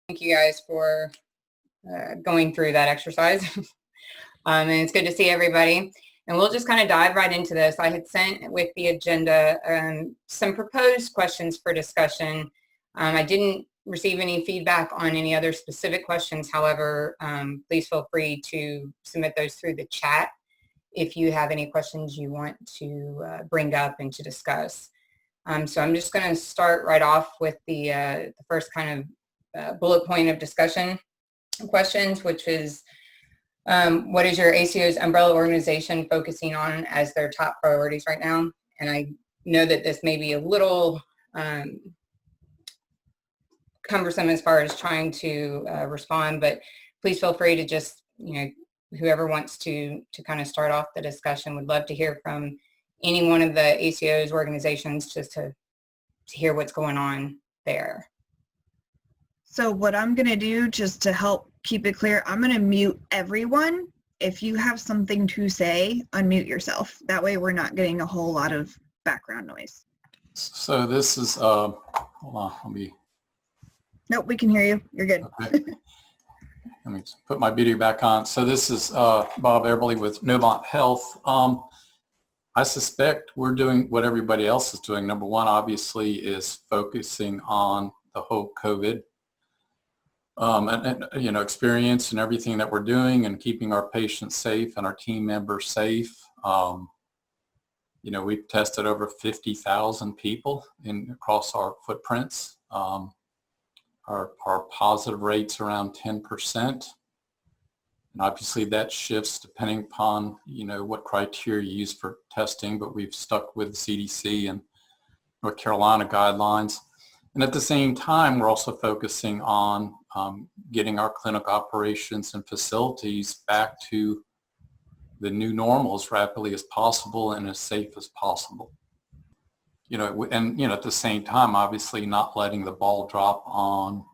Thank you guys for going through that exercise. And it's good to see everybody. And we'll just kind of dive right into this. I had sent with the agenda some proposed questions for discussion. I didn't receive any feedback on any other specific questions. However, please feel free to submit those through the chat if you have any questions you want to bring up and to discuss. So I'm just going to start right off with the first kind of bullet point of discussion questions, which is what is your ACO's umbrella organization focusing on as their top priorities right now? And I know that this may be a little cumbersome as far as trying to respond, but please feel free to just, whoever wants to kind of start off the discussion. Would love to hear from any one of the ACO's organizations just to hear what's going on there. So what I'm going to do, just to help keep it clear, I'm going to mute everyone. If you have something to say, unmute yourself. That way we're not getting a whole lot of background noise. So this is, hold on, let me. Nope, we can hear you. You're good. Okay. Let me put my video back on. So this is Bob Eberly with Novant Health. I suspect we're doing what everybody else is doing. Number one, obviously, is focusing on the whole COVID and experience and everything that we're doing and keeping our patients safe and our team members safe. We've tested over 50,000 people across our footprints. Our positive rate's around 10%. And obviously that shifts depending upon, what criteria you use for testing, but we've stuck with CDC and North Carolina guidelines. And at the same time, we're also focusing on getting our clinic operations and facilities back to the new normal as rapidly as possible and as safe as possible. At the same time, obviously not letting the ball drop on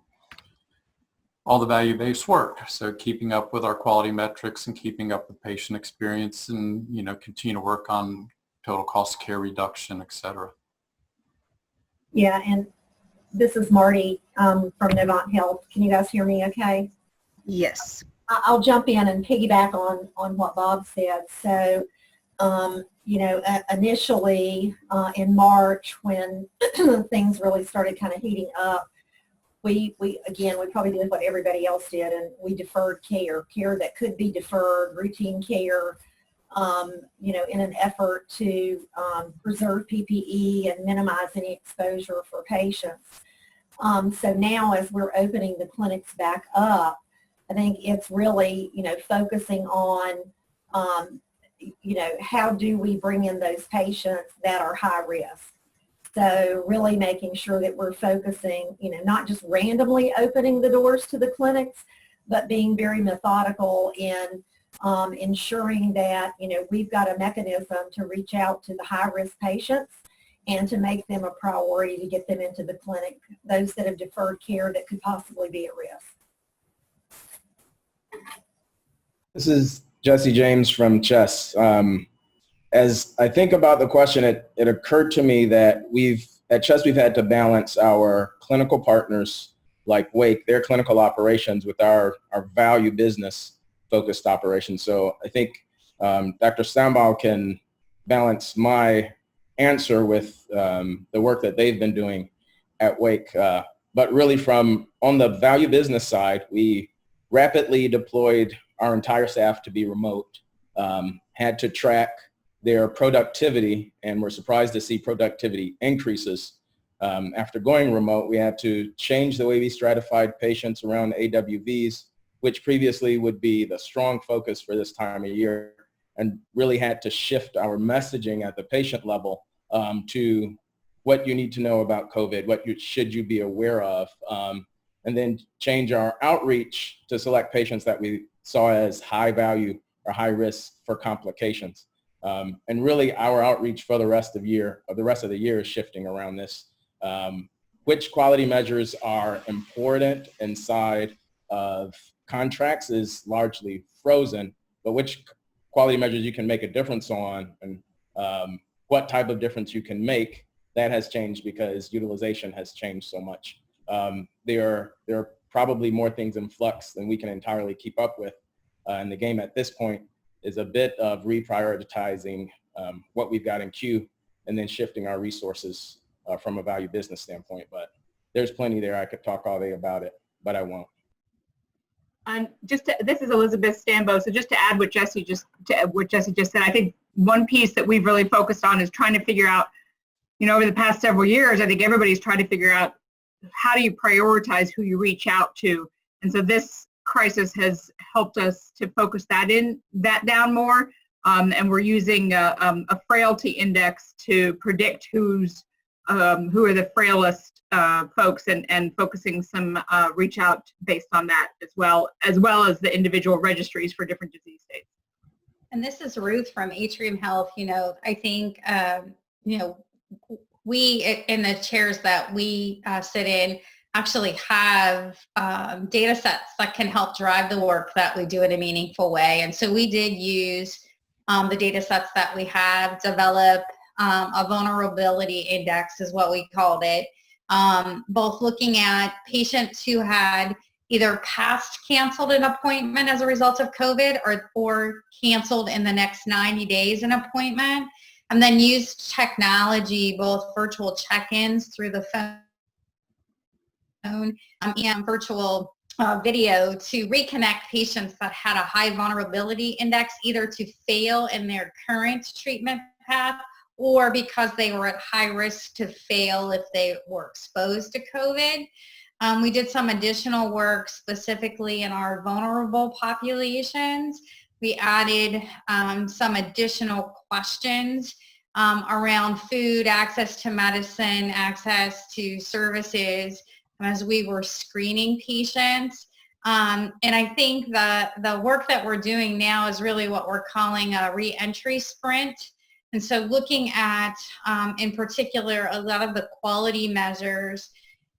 all the value-based work. So keeping up with our quality metrics and keeping up with patient experience and, continue to work on total cost of care reduction, et cetera. Yeah, and this is Marty from Novant Health. Can you guys hear me okay? Yes. I'll jump in and piggyback on what Bob said. So, initially in March when things really started kind of heating up, we probably did what everybody else did, and we deferred care that could be deferred, routine care, in an effort to preserve PPE and minimize any exposure for patients. So now as we're opening the clinics back up, I think it's really, focusing on, how do we bring in those patients that are high risk? So really making sure that we're focusing, not just randomly opening the doors to the clinics, but being very methodical in ensuring that, we've got a mechanism to reach out to the high-risk patients and to make them a priority to get them into the clinic, those that have deferred care that could possibly be at risk. This is Jesse James from Chess. As I think about the question, it occurred to me that at Chess we've had to balance our clinical partners like Wake, their clinical operations, with our value business focused operations. So I think Dr. Stambaugh can balance my answer with the work that they've been doing at Wake. But really on the value business side, we rapidly deployed our entire staff to be remote, had to track their productivity, and we're surprised to see productivity increases. After going remote, we had to change the way we stratified patients around AWVs, which previously would be the strong focus for this time of year, and really had to shift our messaging at the patient level to what you need to know about COVID, should you be aware of, and then change our outreach to select patients that we saw as high value or high risk for complications. And really our outreach for the rest of the year is shifting around this. Which quality measures are important inside of contracts is largely frozen, but which quality measures you can make a difference on and what type of difference you can make, that has changed because utilization has changed so much. There are probably more things in flux than we can entirely keep up with. And the game at this point is a bit of reprioritizing what we've got in queue and then shifting our resources from a value business standpoint. But there's plenty there. I could talk all day about it, but I won't. This is Elizabeth Stambo. So just to add what Jesse just said, I think one piece that we've really focused on is trying to figure out, over the past several years, I think everybody's trying to figure out how do you prioritize who you reach out to. And so this crisis has helped us to focus that down more. And we're using a frailty index to predict who are the frailest folks and focusing some reach out based on that as well as the individual registries for different disease states. And this is Ruth from Atrium Health. I think, we in the chairs that we sit in actually have data sets that can help drive the work that we do in a meaningful way. And so we did use the data sets that we have, develop a vulnerability index is what we called it, both looking at patients who had either past canceled an appointment as a result of COVID or canceled in the next 90 days an appointment, and then used technology, both virtual check-ins through the phone and virtual video to reconnect patients that had a high vulnerability index, either to fail in their current treatment path or because they were at high risk to fail if they were exposed to COVID. We did some additional work specifically in our vulnerable populations. We added some additional questions around food, access to medicine, access to services as we were screening patients. And I think the work that we're doing now is really what we're calling a re-entry sprint. And so looking at, in particular, a lot of the quality measures,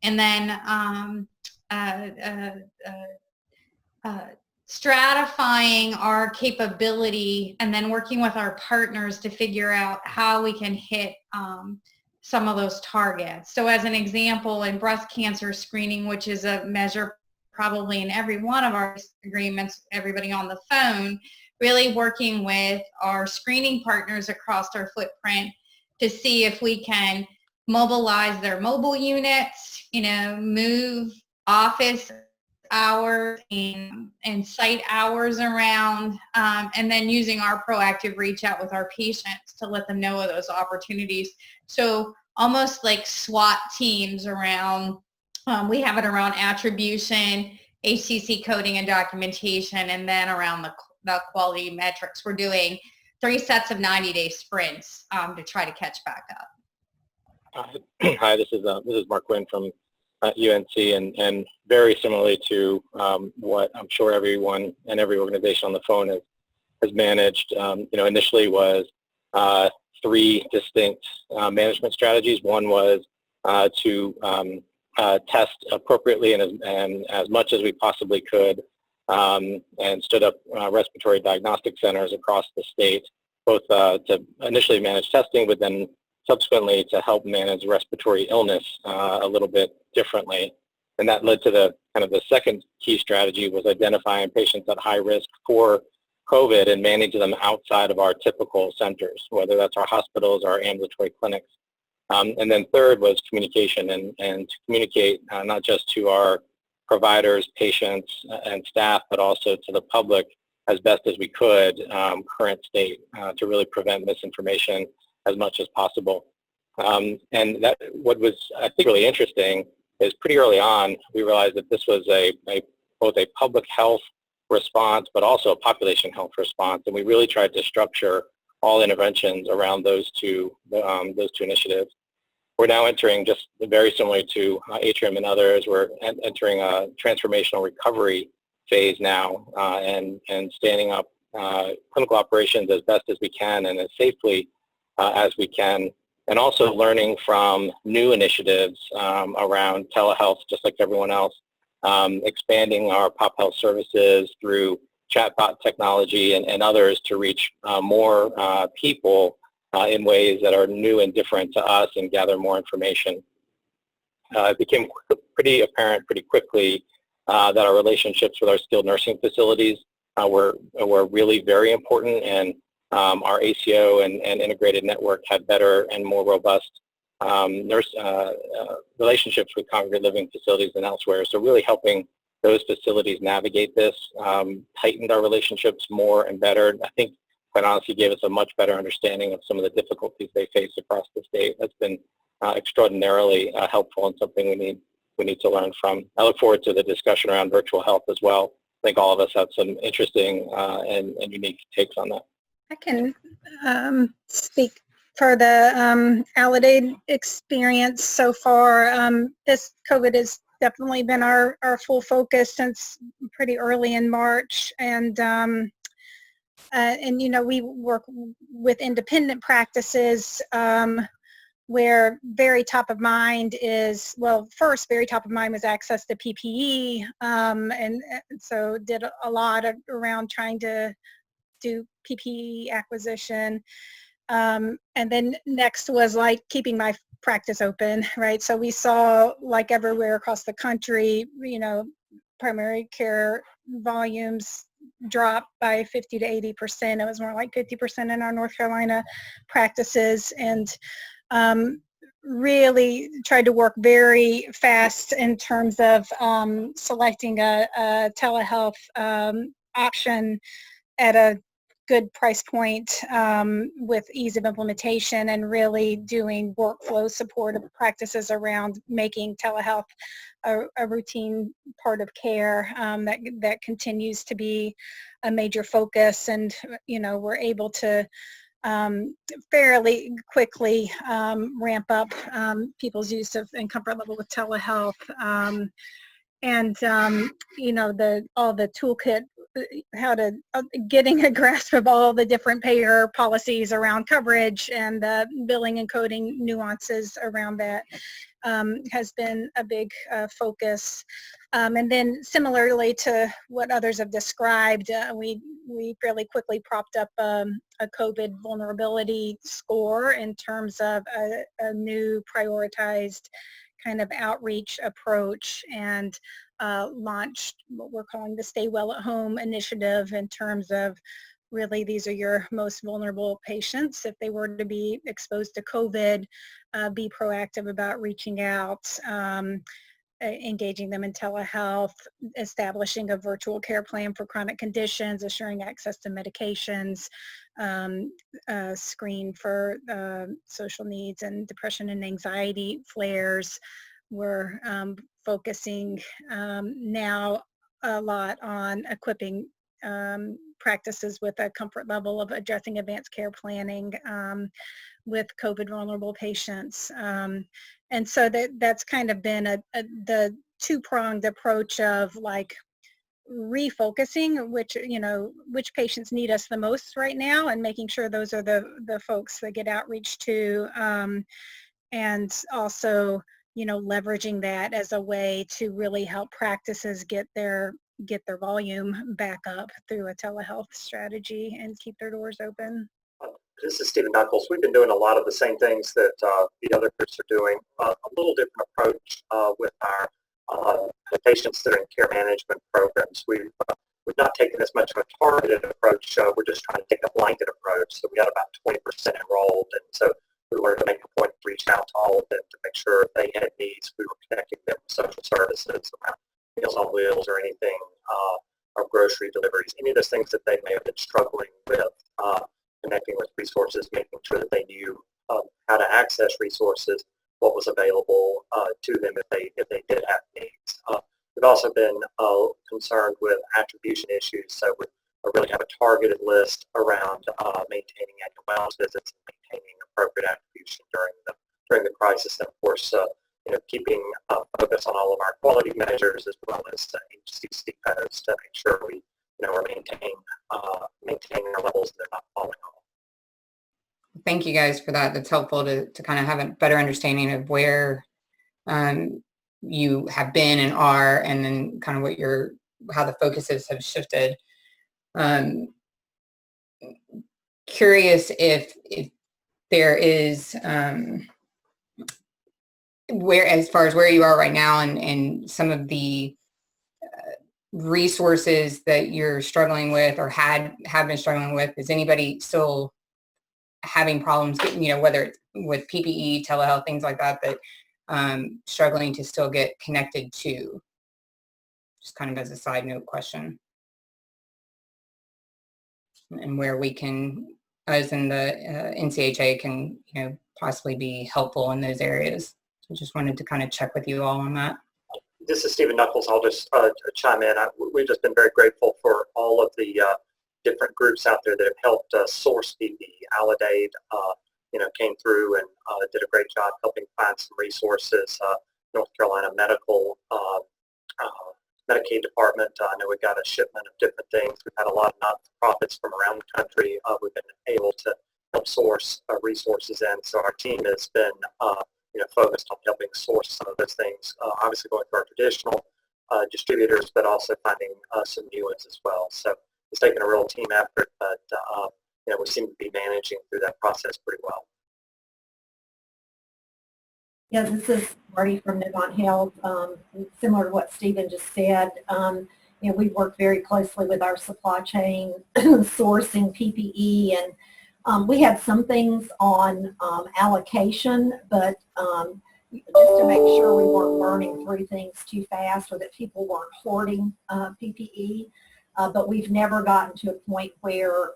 and then stratifying our capability, and then working with our partners to figure out how we can hit some of those targets. So as an example, in breast cancer screening, which is a measure probably in every one of our agreements, everybody on the phone, really working with our screening partners across our footprint to see if we can mobilize their mobile units, move office hours and site hours around, and then using our proactive reach out with our patients to let them know of those opportunities. So almost like SWAT teams around, we have it around attribution, HCC coding and documentation, and then around the quality metrics. We're doing 3 sets of 90-day sprints to try to catch back up. Hi, this is Mark Quinn from UNC, and very similarly to what I'm sure everyone and every organization on the phone has managed. Initially was 3 distinct management strategies. One was to test appropriately and as much as we possibly could, and stood up respiratory diagnostic centers across the state, both to initially manage testing, but then subsequently to help manage respiratory illness a little bit differently. And that led to the second key strategy, was identifying patients at high risk for COVID and managing them outside of our typical centers, whether that's our hospitals or our ambulatory clinics. And then third was communication, and to communicate not just to our providers, patients, and staff, but also to the public as best as we could, current state, to really prevent misinformation as much as possible. And that, what was, I think, really interesting is pretty early on, we realized that this was both a public health response, but also a population health response. And we really tried to structure all interventions around those two initiatives. We're now entering, just very similar to Atrium and others, we're entering a transformational recovery phase now, and standing up clinical operations as best as we can and as safely as we can, and also learning from new initiatives around telehealth, just like everyone else, expanding our pop health services through chatbot technology and others to reach more people in ways that are new and different to us and gather more information. It became pretty apparent pretty quickly that our relationships with our skilled nursing facilities were really very important, and our ACO and integrated network had better and more robust relationships with congregate living facilities and elsewhere. So really helping those facilities navigate this tightened our relationships more and better. I think, quite honestly, gave us a much better understanding of some of the difficulties they face across the state. That's been extraordinarily helpful and something we need to learn from. I look forward to the discussion around virtual health as well. I think all of us have some interesting and unique takes on that. I can speak for the Aledade experience so far. This COVID has definitely been our full focus since pretty early in March, and you know, we work with independent practices where very top of mind is, well, first very top of mind was access to PPE, and so did a lot around trying to do PPE acquisition. And then next was like keeping my practice open, right? So we saw, like everywhere across the country, you know, primary care volumes drop by 50 to 80%. It was more like 50% in our North Carolina practices, and really tried to work very fast in terms of selecting a telehealth option at a good price point with ease of implementation, and really doing workflow support of practices around making telehealth a routine part of care. That continues to be a major focus, and you know, we're able to fairly quickly ramp up people's use of and comfort level with telehealth, and you know, all the toolkit, how to getting a grasp of all the different payer policies around coverage and the billing and coding nuances around that has been a big focus. And then similarly to what others have described, we fairly quickly propped up a COVID vulnerability score in terms of a new prioritized kind of outreach approach, and launched what we're calling the Stay Well at Home initiative, in terms of really these are your most vulnerable patients. If they were to be exposed to COVID, be proactive about reaching out, engaging them in telehealth, establishing a virtual care plan for chronic conditions, assuring access to medications, screen for social needs and depression and anxiety flares. We're focusing now a lot on equipping practices with a comfort level of addressing advanced care planning with COVID vulnerable patients. And so that's kind of been the two-pronged approach of like refocusing which patients need us the most right now, and making sure those are the folks that get outreach to, and also leveraging that as a way to really help practices get their volume back up through a telehealth strategy and keep their doors open. This is Stephen Knuckles. We've been doing a lot of the same things that the other groups are doing. A little different approach with our patients that are in care management programs. We've not taken as much of a targeted approach. We're just trying to take a blanket approach. So we got about 20% enrolled, and so we wanted to make a point to reach out to all of them to make sure if they had needs, we were connecting them with social services around Meals on Wheels or anything, or grocery deliveries, any of those things that they may have been struggling with, connecting with resources, making sure that they knew how to access resources, what was available to them if they did have needs. We've also been concerned with attribution issues, so we really have a targeted list around maintaining annual wellness visits and maintaining appropriate attribution during the crisis, and of course, keeping focus on all of our quality measures as well as HCC codes to make sure we are maintaining our levels and they're not falling off. Thank you guys for that. That's helpful to kind of have a better understanding of where you have been and are, and then kind of how the focuses have shifted. Curious if there is as far as where you are right now and some of the resources that you're struggling with or have been struggling with? Is anybody still having problems getting, whether it's with PPE, telehealth, things like that, struggling to still get connected to? Just kind of as a side note question. And where we can, us in the NCHA can, possibly be helpful in those areas. So just wanted to kind of check with you all on that. This is Stephen Knuckles. I'll just chime in. We've just been very grateful for all of the different groups out there that have helped source PPE. Alidade, came through and did a great job helping find some resources. North Carolina Medical Medicaid Department, I know we got a shipment of different things. We've had a lot of not-for-profits from around the country. We've been able to help source resources in. So our team has been focused on helping source some of those things, obviously going through our traditional distributors, but also finding some new ones as well. So it's taken a real team effort, but we seem to be managing through that process pretty well. Yeah, this is Marty from Novant Health. Similar to what Stephen just said, we work very closely with our supply chain, sourcing PPE, and we had some things on allocation, but just to make sure we weren't burning through things too fast or that people weren't hoarding PPE. But we've never gotten to a point where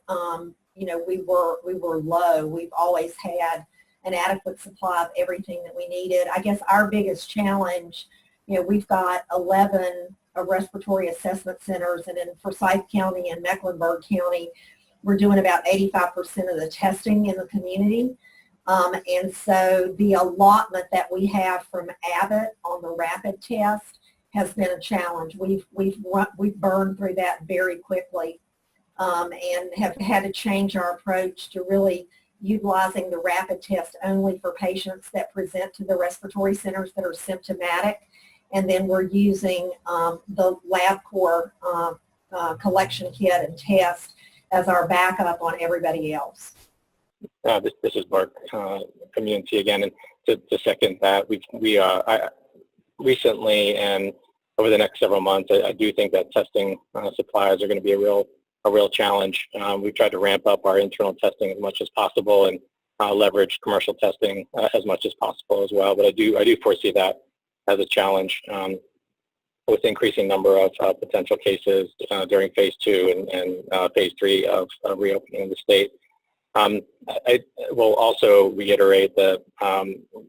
we were low. We've always had an adequate supply of everything that we needed. I guess our biggest challenge, we've got 11 respiratory assessment centers, and in Forsyth County and Mecklenburg County, we're doing about 85% of the testing in the community. And so the allotment that we have from Abbott on the rapid test has been a challenge. We've burned through that very quickly and have had to change our approach to really utilizing the rapid test only for patients that present to the respiratory centers that are symptomatic. And then we're using the LabCorp collection kit and test as our backup on everybody else. This is Mark from UNC again, and to second that, I recently and over the next several months, I do think that testing supplies are going to be a real challenge. We've tried to ramp up our internal testing as much as possible and leverage commercial testing as much as possible as well. But I do foresee that as a challenge with increasing number of potential cases during phase 2 and phase 3 of reopening the state. I will also reiterate that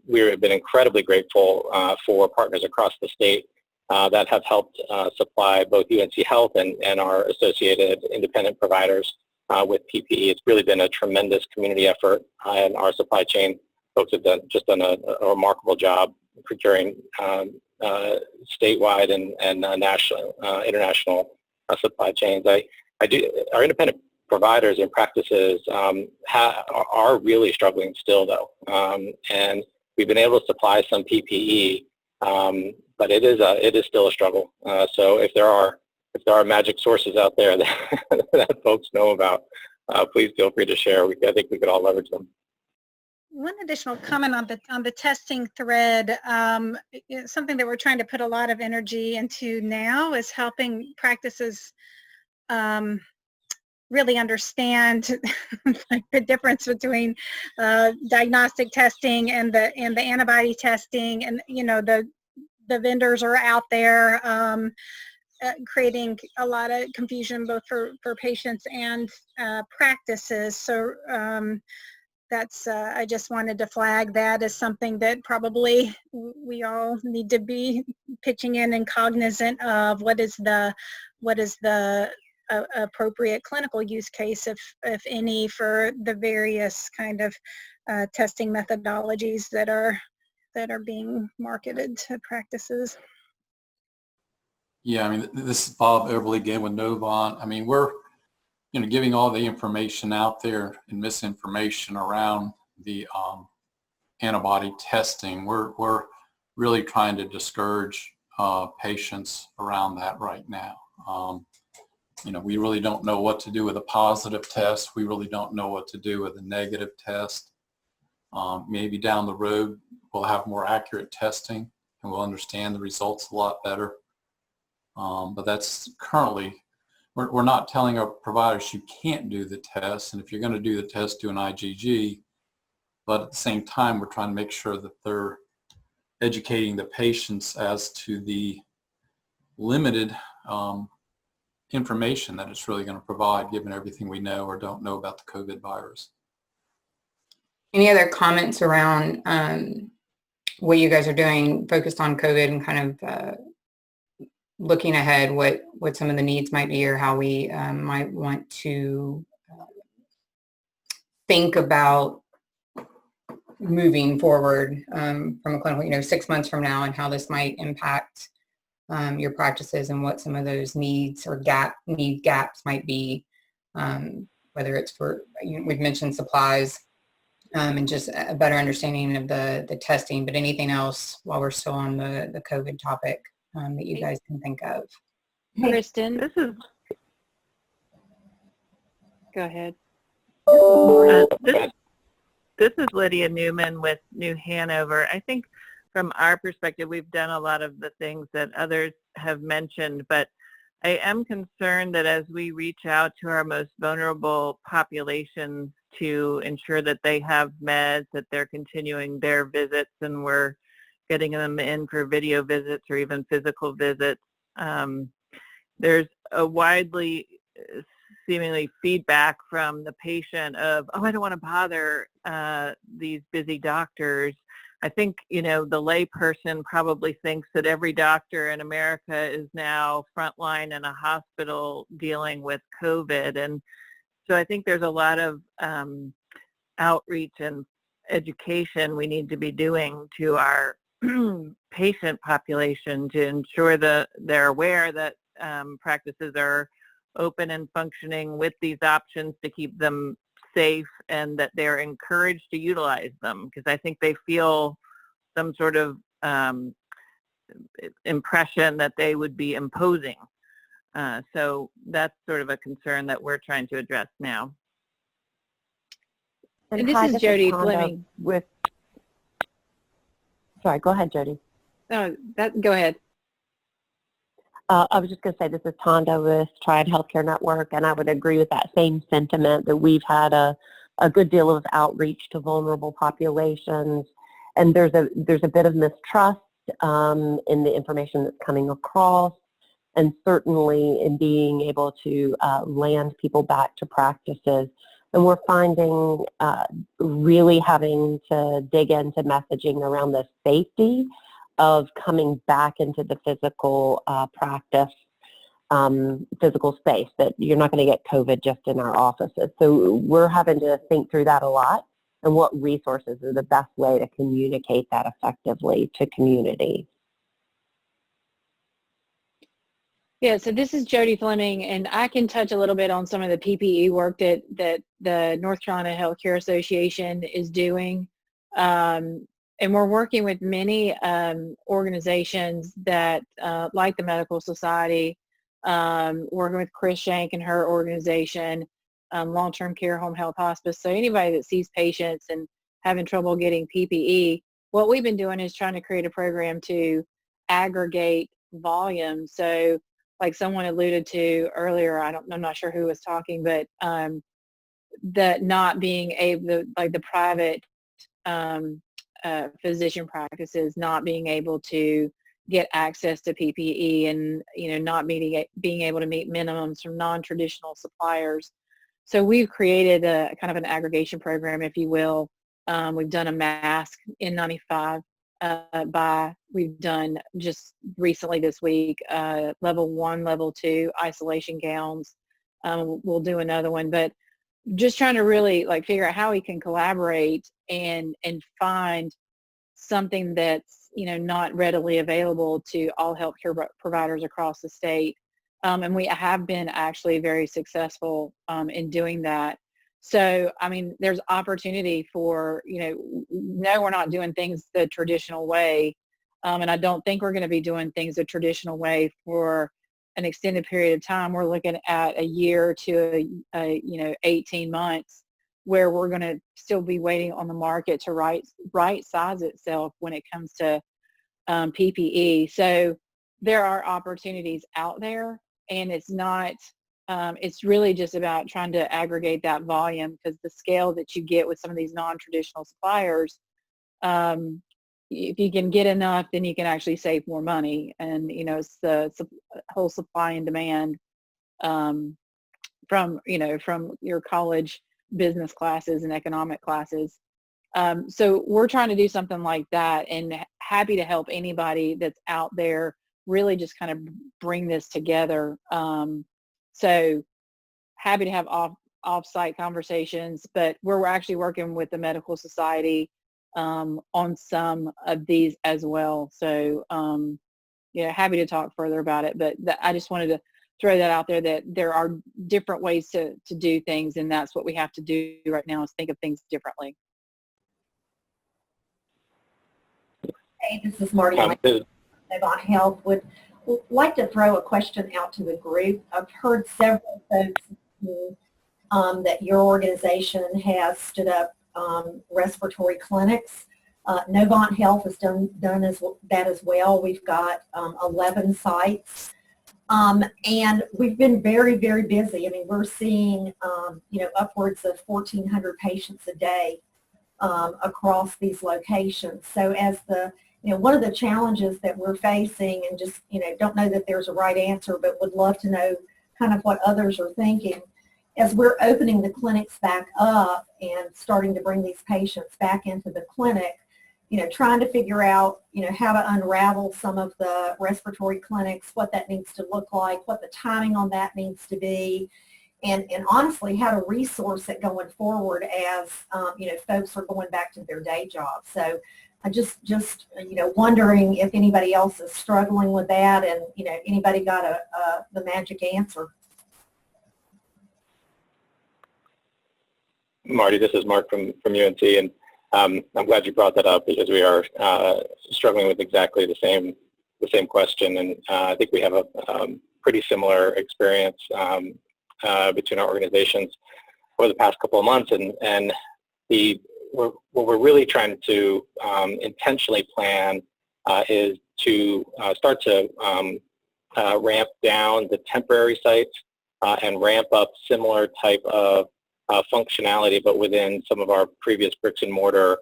we have been incredibly grateful for partners across the state that have helped supply both UNC Health and our associated independent providers with PPE. It's really been a tremendous community effort, and our supply chain folks have done a remarkable job procuring statewide and national, international supply chains. Our independent providers and practices are really struggling still, though, and we've been able to supply some PPE, but it is still a struggle. So if there are magic sources out there that folks know about, please feel free to share. I think we could all leverage them. One additional comment on the testing thread, something that we're trying to put a lot of energy into now is helping practices really understand like the difference between diagnostic testing and the antibody testing, and the vendors are out there creating a lot of confusion both for patients and practices. So that's I just wanted to flag that as something that probably we all need to be pitching in and cognizant of. What is the appropriate clinical use case, if any, for the various kind of testing methodologies that are being marketed to practices. Yeah, I mean, this is Bob Eberly again with Novant. I mean, we're giving all the information out there and misinformation around the antibody testing. We're really trying to discourage patients around that right now. We really don't know what to do with a positive test. We really don't know what to do with a negative test. Maybe down the road we'll have more accurate testing and we'll understand the results a lot better. But that's currently, we're not telling our providers you can't do the test, and if you're going to do the test, do an IgG. But at the same time, we're trying to make sure that they're educating the patients as to the limited information that it's really going to provide, given everything we know or don't know about the COVID virus. Any other comments around what you guys are doing focused on COVID and kind of looking ahead, what some of the needs might be, or how we might want to think about moving forward from a clinical, 6 months from now, and how this might impact your practices, and what some of those needs or need gaps might be, whether it's for, we've mentioned supplies, and just a better understanding of the testing, but anything else while we're still on the COVID topic that you guys can think of. Kristen, go ahead. This is Lydia Newman with New Hanover. I think from our perspective, we've done a lot of the things that others have mentioned, but I am concerned that as we reach out to our most vulnerable populations to ensure that they have meds, that they're continuing their visits, and we're getting them in for video visits or even physical visits, there's a widely seemingly feedback from the patient of, oh, I don't want to bother these busy doctors. I think, the layperson probably thinks that every doctor in America is now frontline in a hospital dealing with COVID. And so I think there's a lot of outreach and education we need to be doing to our patient population to ensure that they're aware that practices are open and functioning with these options to keep them safe, and that they're encouraged to utilize them, because I think they feel some sort of impression that they would be imposing. So that's sort of a concern that we're trying to address now. And this is Jody Fleming. Sorry, go ahead, Jody. No, go ahead. I was just going to say, this is Tonda with Triad Healthcare Network, and I would agree with that same sentiment that we've had a good deal of outreach to vulnerable populations, and there's a bit of mistrust in the information that's coming across, and certainly in being able to land people back to practices. And we're finding really having to dig into messaging around the safety of coming back into the physical practice, physical space, that you're not going to get COVID just in our offices. So we're having to think through that a lot, and what resources are the best way to communicate that effectively to community. Yeah, so this is Jody Fleming, and I can touch a little bit on some of the PPE work that the North Carolina Healthcare Association is doing. And we're working with many organizations that, like the Medical Society, working with Chris Shank and her organization, Long-Term Care Home Health Hospice. So anybody that sees patients and having trouble getting PPE, what we've been doing is trying to create a program to aggregate volume. So like someone alluded to earlier, I'm not sure who was talking, but that not being able, like the private physician practices not being able to get access to PPE, and not being able to meet minimums from non-traditional suppliers. So we've created a kind of an aggregation program, if you will. We've done a mask N95 buy. We've done just recently this week level 1, level 2 isolation gowns. We'll do another one, but just trying to really figure out how we can collaborate and find something that's not readily available to all healthcare providers across the state, and we have been actually very successful in doing that. So I mean, there's opportunity for no, we're not doing things the traditional way, and I don't think we're going to be doing things the traditional way for an extended period of time. We're looking at a year to 18 months where we're going to still be waiting on the market to right size itself when it comes to PPE. So there are opportunities out there, and it's not, it's really just about trying to aggregate that volume, because the scale that you get with some of these non-traditional suppliers, if you can get enough, then you can actually save more money. And, you know, it's the whole supply and demand from, you know, from your college business classes and economic classes. So we're trying to do something like that, and happy to help anybody that's out there really just kind of bring this together. So happy to have off-site conversations, but we're actually working with the Medical Society on some of these as well. So yeah, happy to talk further about it, but I just wanted to throw that out there, that there are different ways to do things, and that's what we have to do right now, is think of things differently. Hey, this is Marty. Novant Health would like to throw a question out to the group. I've heard several folks that your organization has stood up respiratory clinics. Novant Health has done that as well. We've got 11 sites. And we've been very, very busy. I mean, we're seeing, you know, upwards of 1,400 patients a day across these locations. So as you know, one of the challenges that we're facing, and just, you know, don't know that there's a right answer, but would love to know kind of what others are thinking, as we're opening the clinics back up and starting to bring these patients back into the clinic, you know, trying to figure out, you know, how to unravel some of the respiratory clinics, what that needs to look like, what the timing on that needs to be, and honestly, how to resource it going forward as, you know, folks are going back to their day jobs. So I just you know, wondering if anybody else is struggling with that, and, you know, anybody got the magic answer. Marty, this is Mark from UNC, and I'm glad you brought that up, because we are struggling with exactly the same question, and I think we have a pretty similar experience between our organizations over the past couple of months, and what we're really trying to intentionally plan is to start to ramp down the temporary sites and ramp up similar type of functionality, but within some of our previous bricks and mortar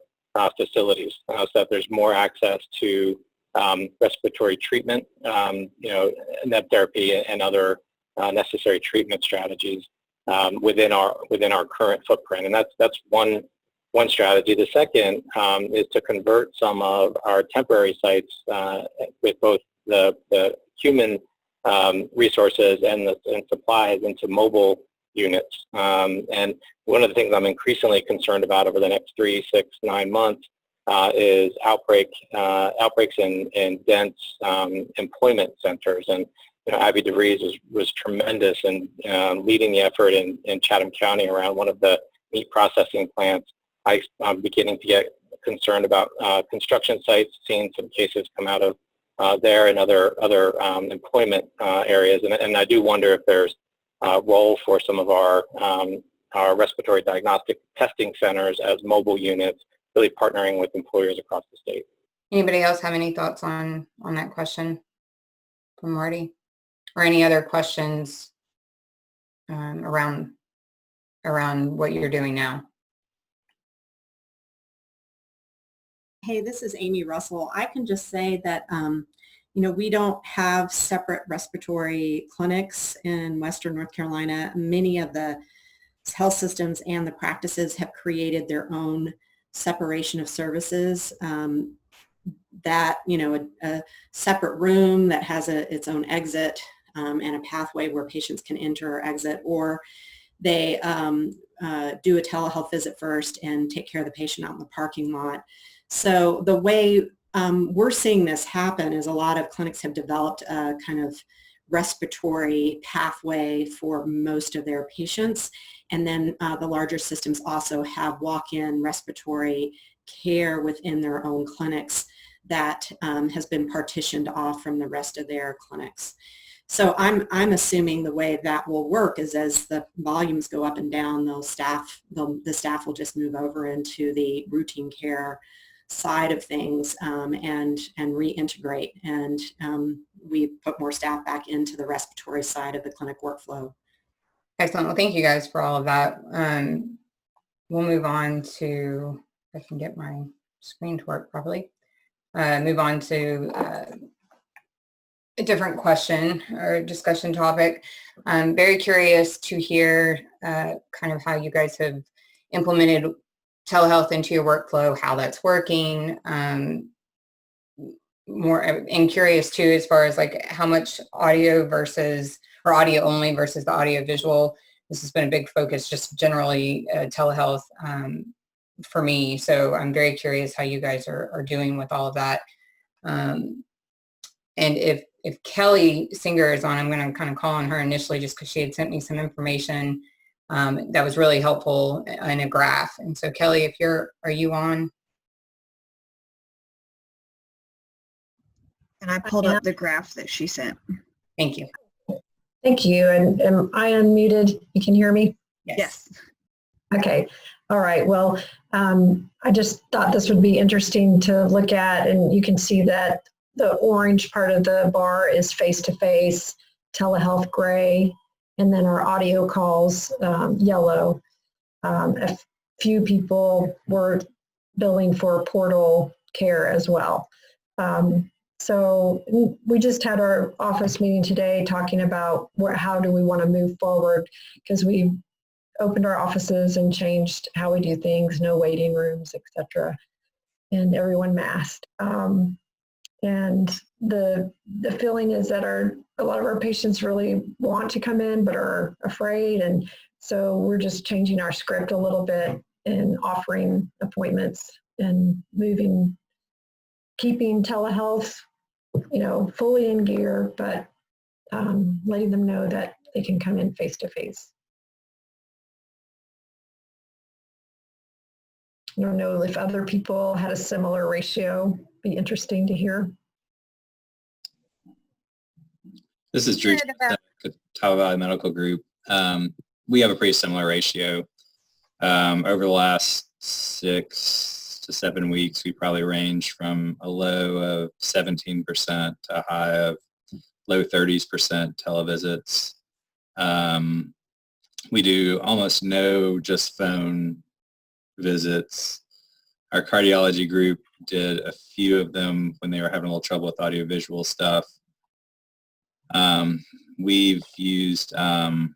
facilities, so that there's more access to respiratory treatment, you know, med therapy and other necessary treatment strategies within our current footprint. And that's one strategy. The second is to convert some of our temporary sites with both the human resources and supplies into mobile units. And one of the things I'm increasingly concerned about over the next 3, 6, 9 months is outbreaks in dense employment centers. And you know, Abby DeVries was tremendous in leading the effort in Chatham County around one of the meat processing plants. I'm beginning to get concerned about construction sites, seeing some cases come out of there and other employment areas. And I do wonder if there's a role for some of our respiratory diagnostic testing centers as mobile units, really partnering with employers across the state. Anybody else have any thoughts on that question from Marty, or any other questions around what you're doing now? Hey, this is Amy Russell. I can just say that, you know, we don't have separate respiratory clinics in Western North Carolina. Many of the health systems and the practices have created their own separation of services. That, you know, a separate room that has its own exit and a pathway where patients can enter or exit, or they do a telehealth visit first and take care of the patient out in the parking lot. So the way we're seeing this happen is a lot of clinics have developed a kind of respiratory pathway for most of their patients. And then the larger systems also have walk-in respiratory care within their own clinics that has been partitioned off from the rest of their clinics. So I'm assuming the way that will work is as the volumes go up and down, the staff will just move over into the routine care side of things and reintegrate. And we put more staff back into the respiratory side of the clinic workflow. Excellent. Well, thank you guys for all of that. We'll move on to, if I can get my screen to work properly, move on to a different question or discussion topic. I'm very curious to hear kind of how you guys have implemented telehealth into your workflow, how that's working. More and curious too, as far as like how much audio versus, or audio only versus the audio visual. This has been a big focus, just generally telehealth for me. So I'm very curious how you guys are doing with all of that. And if Kelly Singer is on, I'm going to kind of call on her initially just because she had sent me some information that was really helpful in a graph. And so Kelly, are you on? And I pulled up the graph that she sent. Thank you. Thank you. And am I unmuted? You can hear me? Yes. Okay. All right. Well, I just thought this would be interesting to look at, and you can see that the orange part of the bar is face-to-face, telehealth gray, and then our audio calls yellow. A few people were billing for portal care as well. So we just had our office meeting today talking about how do we want to move forward, because we opened our offices and changed how we do things, no waiting rooms, etc. And everyone masked. And the feeling is that a lot of our patients really want to come in but are afraid, and so we're just changing our script a little bit and offering appointments and keeping telehealth, fully in gear, but letting them know that they can come in face to face. I don't know if other people had a similar ratio. Be interesting to hear. This is Drew, Tau Valley Medical Group. We have a pretty similar ratio. Over the last 6 to 7 weeks, we probably range from a low of 17% to a high of low 30% televisits. We do almost no just phone visits. Our cardiology group did a few of them when they were having a little trouble with audiovisual stuff. We've used our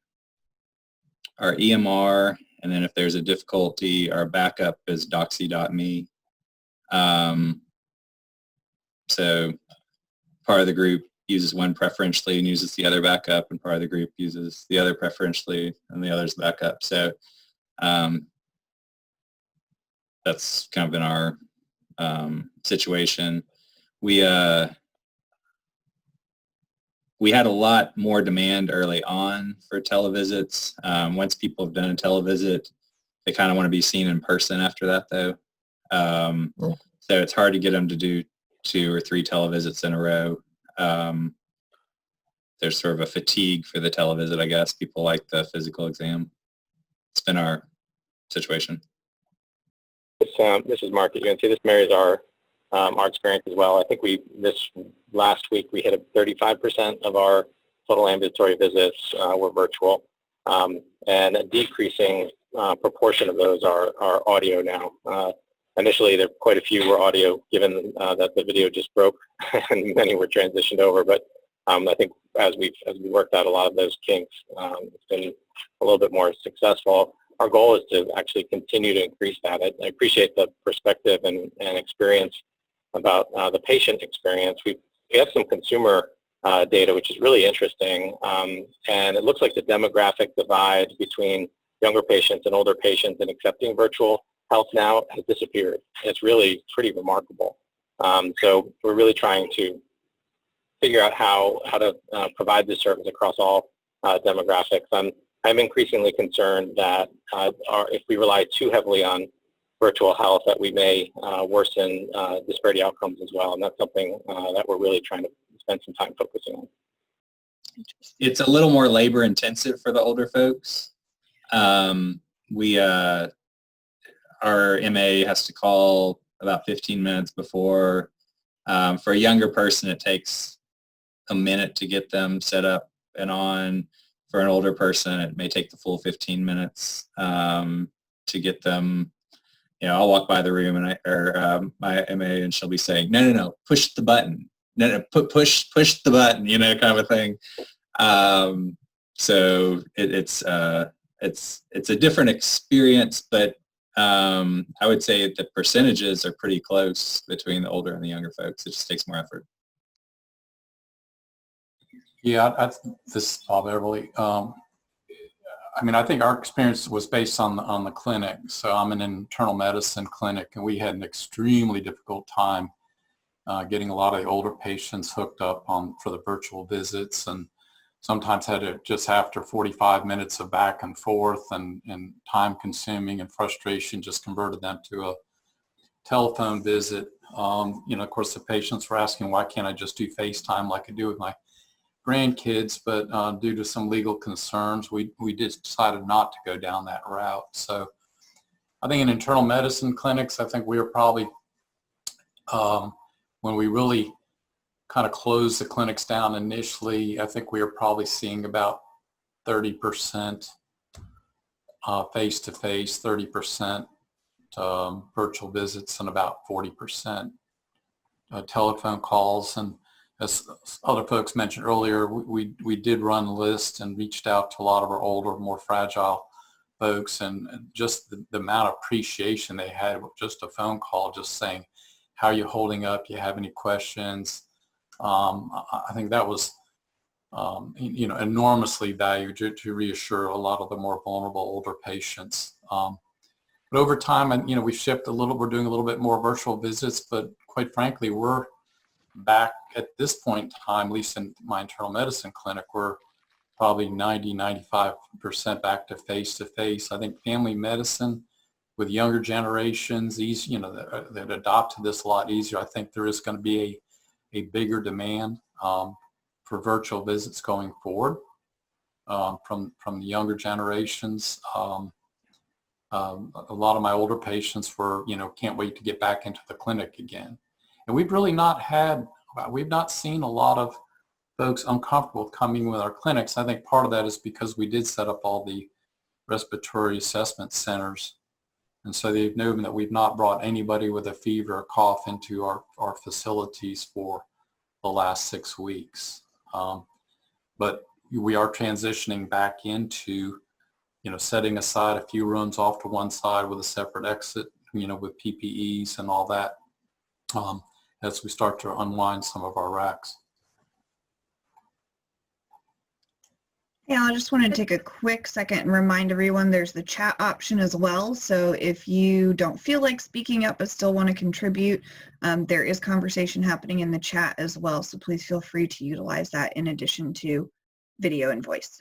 EMR, and then if there's a difficulty, our backup is doxy.me. So part of the group uses one preferentially and uses the other backup, and part of the group uses the other preferentially and the other's backup. So that's kind of been our situation. We had a lot more demand early on for televisits. Once people have done a televisit, they kind of want to be seen in person after that, though. So it's hard to get them to do 2 or 3 televisits in a row. There's sort of a fatigue for the televisit, I guess. People like the physical exam. It's been our situation. This is Mark at UNC. This marries our experience as well. I think this last week we hit 35% of our total ambulatory visits were virtual, and a decreasing proportion of those are audio now. Initially, there quite a few were audio, given that the video just broke, and many were transitioned over. But I think as we worked out a lot of those kinks, it's been a little bit more successful. Our goal is to actually continue to increase that. I appreciate the perspective and experience about the patient experience. We have some consumer data, which is really interesting, and it looks like the demographic divide between younger patients and older patients in accepting virtual health now has disappeared. It's really pretty remarkable. So we're really trying to figure out how to provide this service across all demographics. I'm increasingly concerned that if we rely too heavily on virtual health, that we may worsen disparity outcomes as well, and that's something that we're really trying to spend some time focusing on. It's a little more labor intensive for the older folks. Our MA has to call about 15 minutes before. For a younger person, it takes a minute to get them set up and on. For an older person, it may take the full 15 minutes to get them. You know, I'll walk by the room and my MA, and she'll be saying, no, push the button. No, push the button, you know, kind of a thing. So it's a different experience, but I would say the percentages are pretty close between the older and the younger folks. It just takes more effort. Yeah, this is Bob Everly. I mean, I think our experience was based on the clinic. So I'm in an internal medicine clinic, and we had an extremely difficult time getting a lot of the older patients hooked up for the virtual visits, and sometimes had to just after 45 minutes of back and forth and time consuming and frustration just converted them to a telephone visit. You know, of course, the patients were asking, why can't I just do FaceTime like I do with my grandkids? But due to some legal concerns, we decided not to go down that route. So I think in internal medicine clinics, I think we were probably, when we really kind of closed the clinics down initially, I think we were probably seeing about 30% face-to-face, 30% virtual visits, and about 40% telephone calls. And as other folks mentioned earlier, we did run lists and reached out to a lot of our older, more fragile folks, and just the amount of appreciation they had with just a phone call, just saying, how are you holding up? Do you have any questions? I think that was, you know, enormously valued to reassure a lot of the more vulnerable older patients. But over time, you know, we've shifted a little. We're doing a little bit more virtual visits, but quite frankly, we're back at this point in time, at least in my internal medicine clinic, we're probably 90-95% back to face-to-face. I think family medicine with younger generations, you know, that adopt to this a lot easier. I think there is going to be a bigger demand for virtual visits going forward from the younger generations. A lot of my older patients were, you know, can't wait to get back into the clinic again. And we've not seen a lot of folks uncomfortable coming with our clinics. I think part of that is because we did set up all the respiratory assessment centers. And so they've known that we've not brought anybody with a fever or cough into our facilities for the last 6 weeks. But we are transitioning back into, you know, setting aside a few rooms off to one side with a separate exit, you know, with PPEs and all that, as we start to unwind some of our racks. Yeah, I just want to take a quick second and remind everyone there's the chat option as well. So if you don't feel like speaking up but still want to contribute, there is conversation happening in the chat as well. So please feel free to utilize that in addition to video and voice.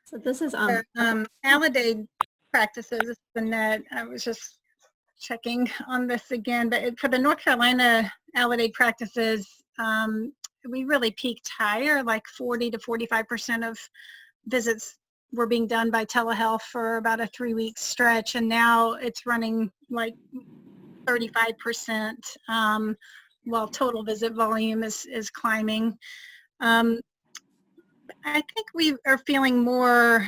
So this is Allidaid practices. I was just checking on this again, but for the North Carolina Allidaid practices, we really peaked higher, like 40 to 45% of visits were being done by telehealth for about a 3-week stretch, and now it's running like 35%, while total visit volume is climbing. I think we are feeling more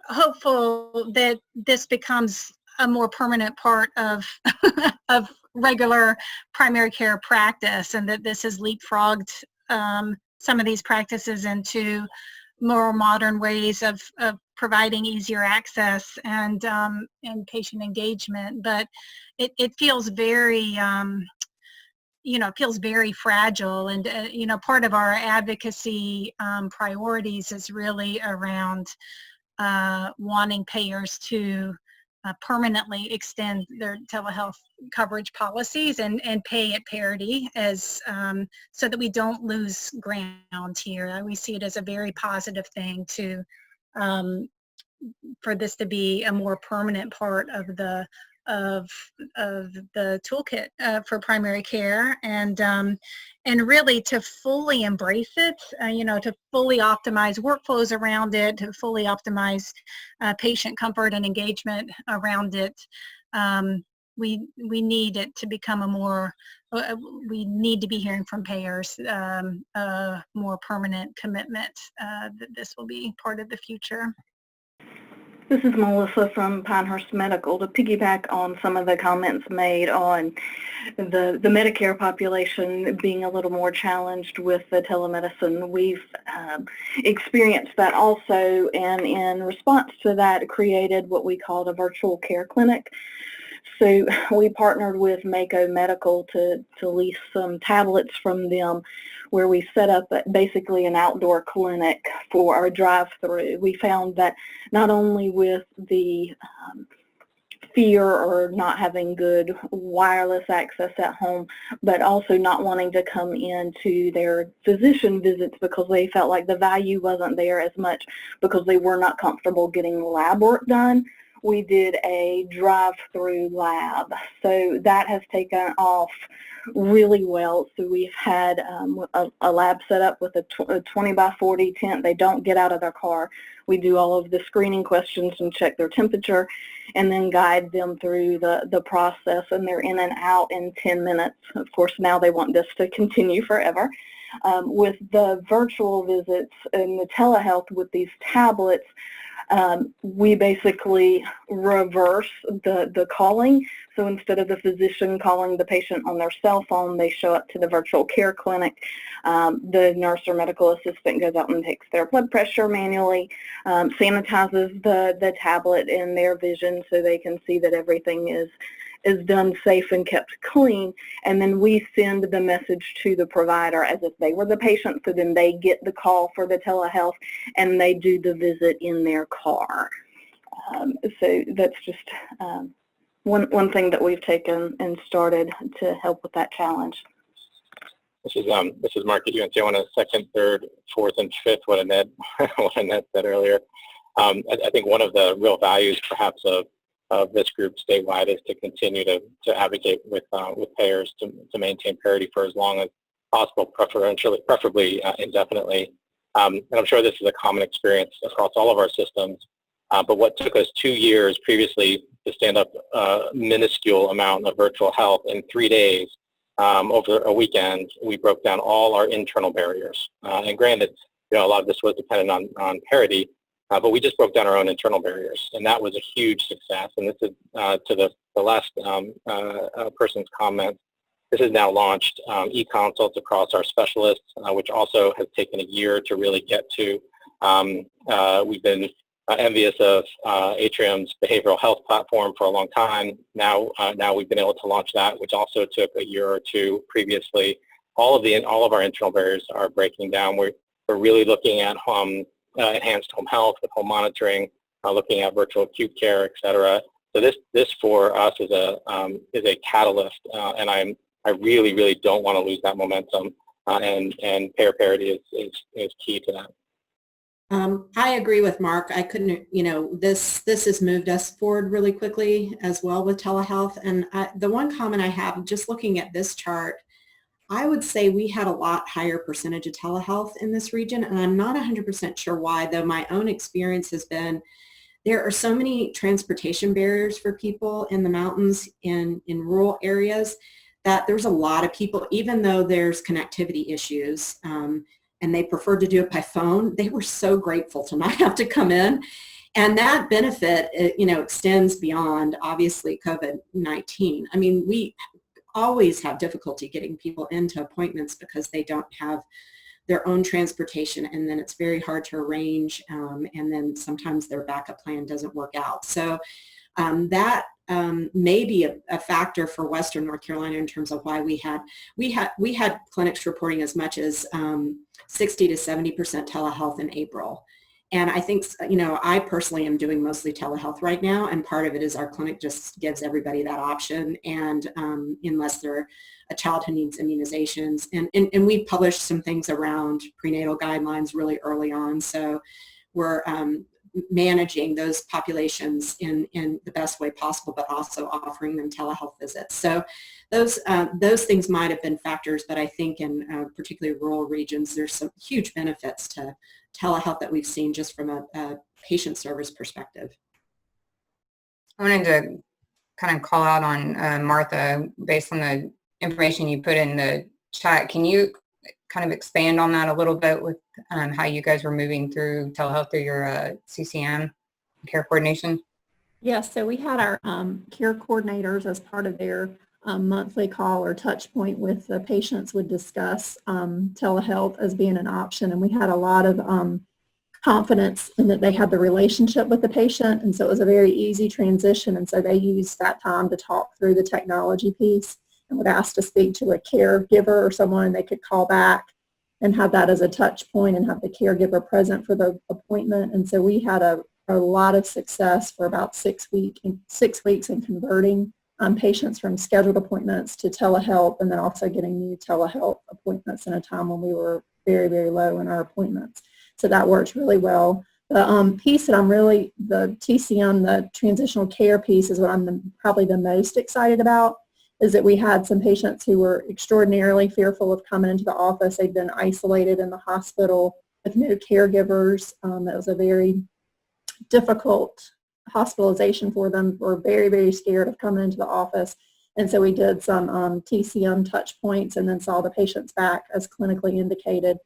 hopeful that this becomes a more permanent part of of regular primary care practice, and that this has leapfrogged some of these practices into more modern ways of providing easier access and patient engagement. But it feels very you know, feels very fragile, and you know, part of our advocacy priorities is really around wanting payers to permanently extend their telehealth coverage policies and pay at parity, as so that we don't lose ground here. We see it as a very positive thing to for this to be a more permanent part of the toolkit for primary care, and really to fully embrace it, you know, to fully optimize workflows around it, to fully optimize patient comfort and engagement around it. we need it to become a more, we need to be hearing from payers a more permanent commitment that this will be part of the future. This is Melissa from Pinehurst Medical. To piggyback on some of the comments made on the Medicare population being a little more challenged with the telemedicine, we've experienced that also, and in response to that created what we called a virtual care clinic. So we partnered with ACO Medical to lease some tablets from them, where we set up basically an outdoor clinic for our drive-through. We found that not only with the fear or not having good wireless access at home, but also not wanting to come into their physician visits because they felt like the value wasn't there as much because they were not comfortable getting lab work done. We did a drive-through lab. So that has taken off really well. So we've had a lab set up with a 20 by 40 tent. They don't get out of their car. We do all of the screening questions and check their temperature and then guide them through the process, and they're in and out in 10 minutes. Of course, now they want this to continue forever. With the virtual visits and the telehealth with these tablets, we basically reverse the calling. So instead of the physician calling the patient on their cell phone, they show up to the virtual care clinic. The nurse or medical assistant goes out and takes their blood pressure manually, sanitizes the tablet in their vision so they can see that everything is done safe and kept clean, and then we send the message to the provider as if they were the patient, so then they get the call for the telehealth and they do the visit in their car. So that's just one thing that we've taken and started to help with that challenge. This is Mark at UNC. I want to second, third, fourth, and fifth what Annette said earlier. I think one of the real values perhaps of this group statewide is to continue to advocate with payers to maintain parity for as long as possible, preferably indefinitely. And I'm sure this is a common experience across all of our systems. But what took us 2 years previously to stand up a minuscule amount of virtual health in 3 days, over a weekend, we broke down all our internal barriers. And granted, a lot of this was dependent on parity, but we just broke down our own internal barriers, and that was a huge success. And this is to the last person's comment. This has now launched e-consults across our specialists, which also has taken a year to really get to. We've been envious of Atrium's behavioral health platform for a long time. Now we've been able to launch that, which also took a year or two previously. All of our internal barriers are breaking down. We're really looking at enhanced home health with home monitoring, looking at virtual acute care, et cetera. So this for us is a catalyst, and I really, really don't want to lose that momentum, and payer parity is key to that. I agree with Mark. I couldn't, this has moved us forward really quickly as well with telehealth. And the one comment I have, just looking at this chart, I would say we had a lot higher percentage of telehealth in this region, and I'm not 100% sure why, though my own experience has been there are so many transportation barriers for people in the mountains, in rural areas, that there's a lot of people, even though there's connectivity issues, and they preferred to do it by phone, they were so grateful to not have to come in. And that benefit, extends beyond, obviously, COVID-19. I mean, we always have difficulty getting people into appointments because they don't have their own transportation, and then it's very hard to arrange, and then sometimes their backup plan doesn't work out. So that may be a factor for Western North Carolina in terms of why we had clinics reporting as much as 60 to 70% telehealth in April. And I think, I personally am doing mostly telehealth right now, and part of it is our clinic just gives everybody that option, and unless they're a child who needs immunizations. And we published some things around prenatal guidelines really early on, so we're managing those populations in the best way possible, but also offering them telehealth visits. So those things might have been factors, but I think in particularly rural regions, there's some huge benefits to telehealth that we've seen just from a patient service perspective. I wanted to kind of call out on Martha based on the information you put in the chat. Can you kind of expand on that a little bit with how you guys were moving through telehealth through your CCM care coordination? Yes, so we had our care coordinators as part of their monthly call or touch point with the patients would discuss telehealth as being an option, and we had a lot of confidence in that they had the relationship with the patient, and so it was a very easy transition, and so they used that time to talk through the technology piece and would ask to speak to a caregiver or someone they could call back and have that as a touch point and have the caregiver present for the appointment. And so we had a lot of success for about 6 weeks in converting patients from scheduled appointments to telehealth, and then also getting new telehealth appointments in a time when we were very, very low in our appointments. So that works really well. The piece that I'm really, the TCM, the transitional care piece, is what I'm probably the most excited about, is that we had some patients who were extraordinarily fearful of coming into the office. They'd been isolated in the hospital with no caregivers. That was a very difficult hospitalization for them. Were very, very scared of coming into the office. And so we did some TCM touch points and then saw the patients back as clinically indicated,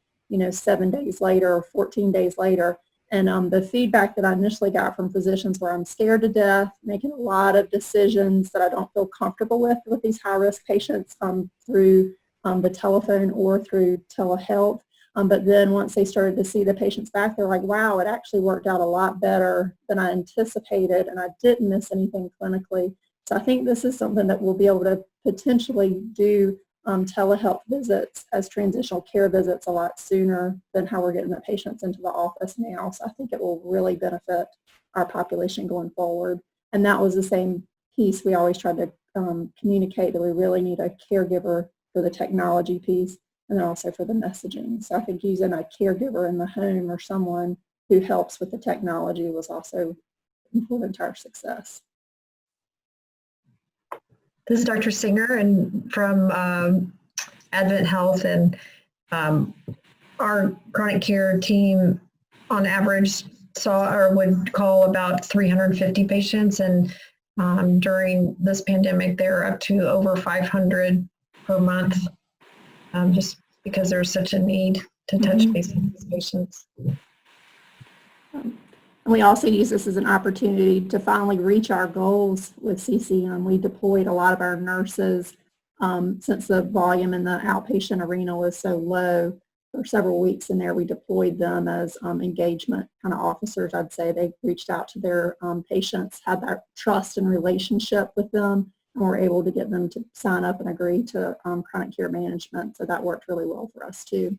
7 days later or 14 days later. And the feedback that I initially got from physicians were, I'm scared to death, making a lot of decisions that I don't feel comfortable with these high-risk patients through the telephone or through telehealth. But then once they started to see the patients back, they're like, wow, it actually worked out a lot better than I anticipated, and I didn't miss anything clinically. So I think this is something that we'll be able to potentially do telehealth visits as transitional care visits a lot sooner than how we're getting the patients into the office now. So I think it will really benefit our population going forward. And that was the same piece we always tried to communicate, that we really need a caregiver for the technology piece and then also for the messaging. So I think using a caregiver in the home or someone who helps with the technology was also important to our success. This is Dr. Singer and from Advent Health, and our chronic care team on average saw or would call about 350 patients, and during this pandemic they're up to over 500 per month, just because there's such a need to touch base with these patients. We also use this as an opportunity to finally reach our goals with CCM. We deployed a lot of our nurses since the volume in the outpatient arena was so low for several weeks in there. We deployed them as engagement kind of officers, I'd say. They reached out to their patients, had that trust and relationship with them, and were able to get them to sign up and agree to chronic care management. So that worked really well for us too.